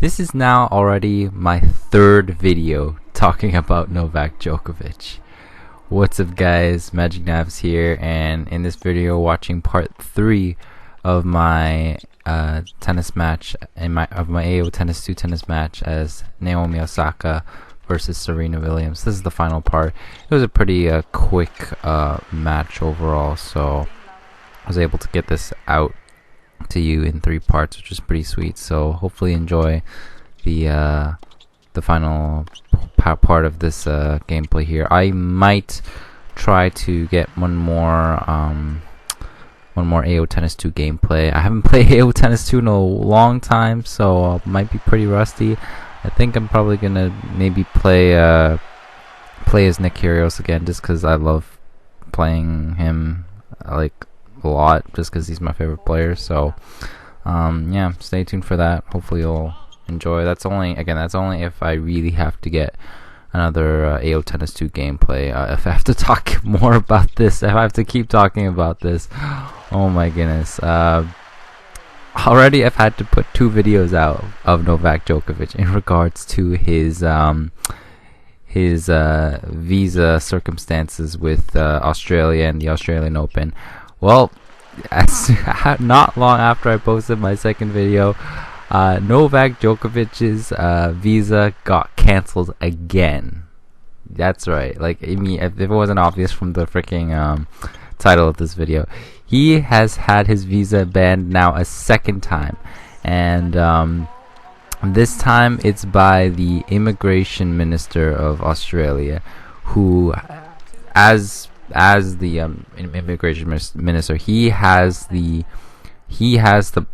This is now already my third video talking about Novak Djokovic. What's up guys, Magic Navs here, and in this video watching part 3 of my tennis match, of my AO Tennis 2 tennis match as Naomi Osaka versus Serena Williams. This is the final part. It was a pretty quick match overall, so I was able to get this out to you in 3 parts, which is pretty sweet. So hopefully enjoy the final part of this gameplay here. I might try to get one more AO Tennis 2 gameplay. I haven't played AO Tennis 2 in a long time, so I might be pretty rusty. I think I'm probably gonna maybe play as Nick Kyrgios again, just because I love playing him like a lot, just because he's my favorite player. So yeah, stay tuned for that. Hopefully you'll enjoy. That's only if I really have to get another AO Tennis 2 gameplay. If I have to talk more about this, if I have to keep talking about this, oh my goodness. Already I've had to put 2 videos out of Novak Djokovic in regards to his visa circumstances with Australia and the Australian Open. Well, not long after I posted my second video, Novak Djokovic's visa got cancelled again. That's right. Like, I mean, if it wasn't obvious from the freaking title of this video, he has had his visa banned now a second time, and this time it's by the immigration minister of Australia, who, as the immigration minister, he has the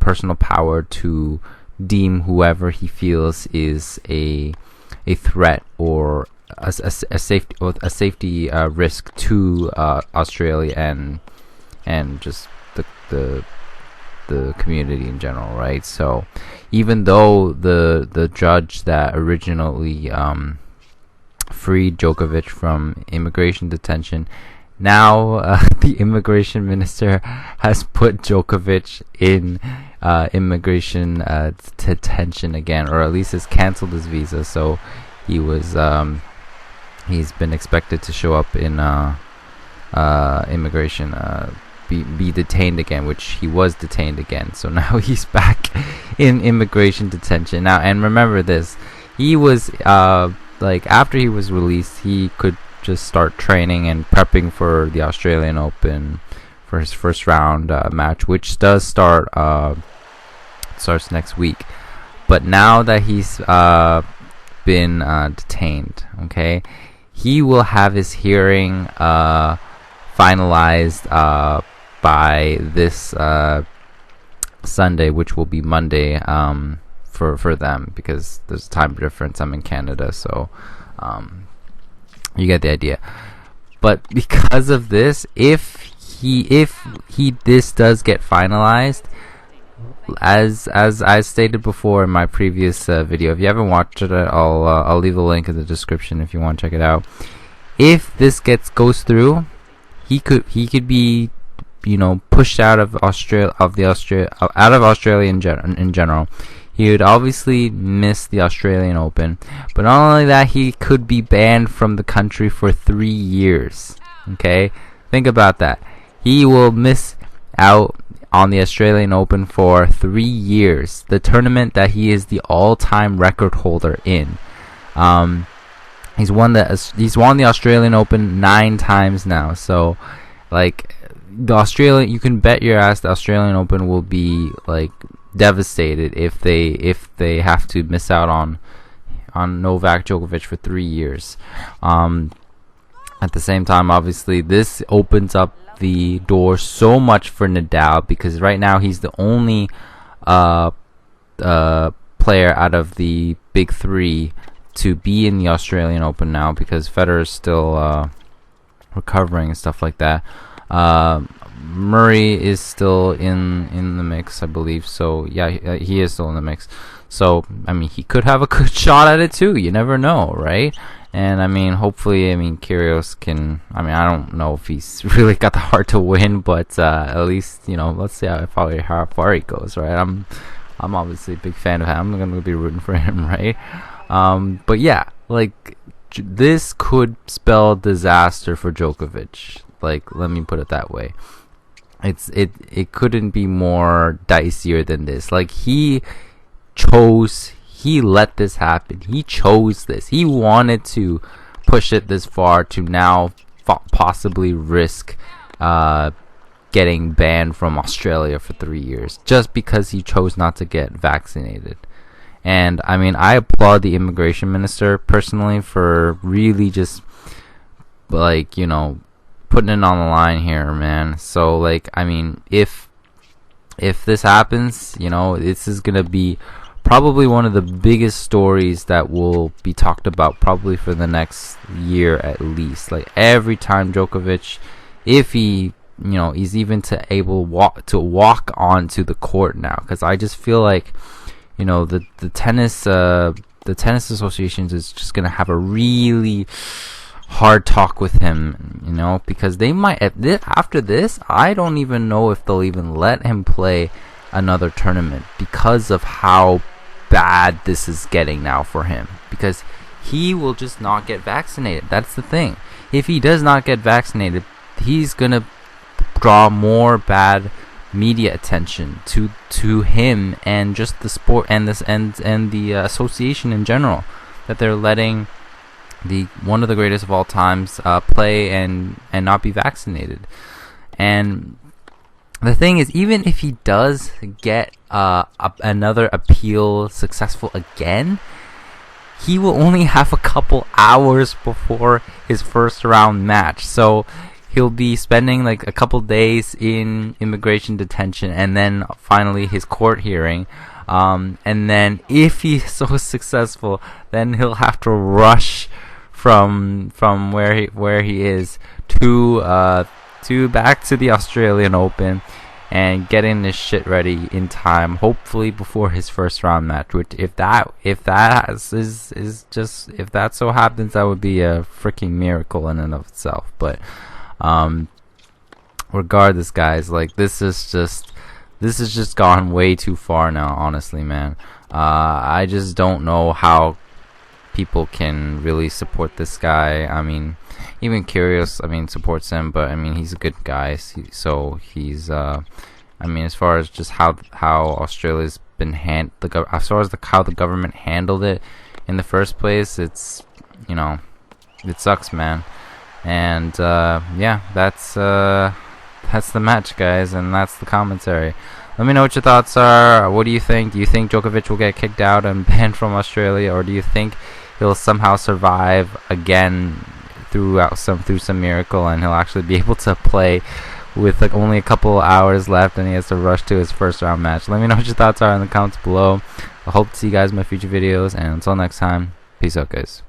personal power to deem whoever he feels is a threat or a safety risk to Australia and just the community in general, right? So even though the judge that originally freed Djokovic from immigration detention, now the immigration minister has put Djokovic in immigration detention again, or at least has cancelled his visa. So he was he's been expected to show up in immigration, be detained again, which he was detained again. So now he's back in immigration detention now. And remember this, he was like, after he was released, he could just start training and prepping for the Australian Open for his first round match, which does starts next week. But now that he's been detained, okay, he will have his hearing finalized by this Sunday, which will be Monday for them, because there's a time difference. I'm in Canada, so you get the idea. But because of this, if this does get finalized, as I stated before in my previous video, if you haven't watched it, I'll leave a link in the description if you want to check it out. If this goes through, he could be, you know, pushed out of Australia in general. He would obviously miss the Australian Open, but not only that, he could be banned from the country for 3 years. Okay, think about that. He will miss out on the Australian Open for 3 years, the tournament that he is the all-time record holder in. He's won the Australian Open 9 times now. So, like, you can bet your ass the Australian Open will be like devastated if they have to miss out on Novak Djokovic for 3 years. At the same time, obviously, this opens up the door so much for Nadal, because right now he's the only player out of the big 3 to be in the Australian Open now, because Federer's still recovering and stuff like that. Murray is still in the mix, I believe. So yeah, he is still in the mix. So I mean, he could have a good shot at it too. You never know, right? And I mean, hopefully, Kyrgios can. I mean, I don't know if he's really got the heart to win, but at least, you know, let's see how far he goes, right? I'm obviously a big fan of him. I'm gonna be rooting for him, right? But yeah, like this could spell disaster for Djokovic. Like, let me put it that way. It couldn't be more dicier than this. Like, he let this happen. He chose this. He wanted to push it this far to now possibly risk getting banned from Australia for 3 years just because he chose not to get vaccinated. And I mean, I applaud the immigration minister personally for really just, like, you know, putting it on the line here, man. So, like, I mean, if this happens, you know, this is gonna be probably one of the biggest stories that will be talked about probably for the next year at least. Like, every time Djokovic, if he, you know, he's even to walk onto the court now, because I just feel like, you know, the tennis associations is just gonna have a really hard talk with him, you know, because they might after this, I don't even know if they'll even let him play another tournament because of how bad this is getting now for him, because he will just not get vaccinated. That's the thing. If he does not get vaccinated, he's gonna draw more bad media attention to him and just the sport and the association in general, that they're letting the one of the greatest of all times play and not be vaccinated. And the thing is, even if he does get another appeal successful again, he will only have a couple hours before his first round match. So he'll be spending like a couple days in immigration detention, and then finally his court hearing. And then if he's so successful, then he'll have to rush from where he is to back to the Australian Open and getting this shit ready in time, hopefully before his first round match. Which, if that so happens, that would be a freaking miracle in and of itself. But regardless, guys, like, this is just gone way too far now, honestly, man. I just don't know how people can really support this guy. I mean, even Kyrgios, I mean, supports him, but I mean, he's a good guy, so he's I mean, as far as just how Australia's been how the government handled it in the first place, it's, you know, it sucks, man. And yeah, that's the match, guys, and that's the commentary. Let me know what your thoughts are. What do you think? Do you think Djokovic will get kicked out and banned from Australia, or do you think he'll somehow survive again through some miracle, and he'll actually be able to play with like only a couple hours left, and he has to rush to his first round match? Let me know what your thoughts are in the comments below. I hope to see you guys in my future videos, and until next time, peace out, guys.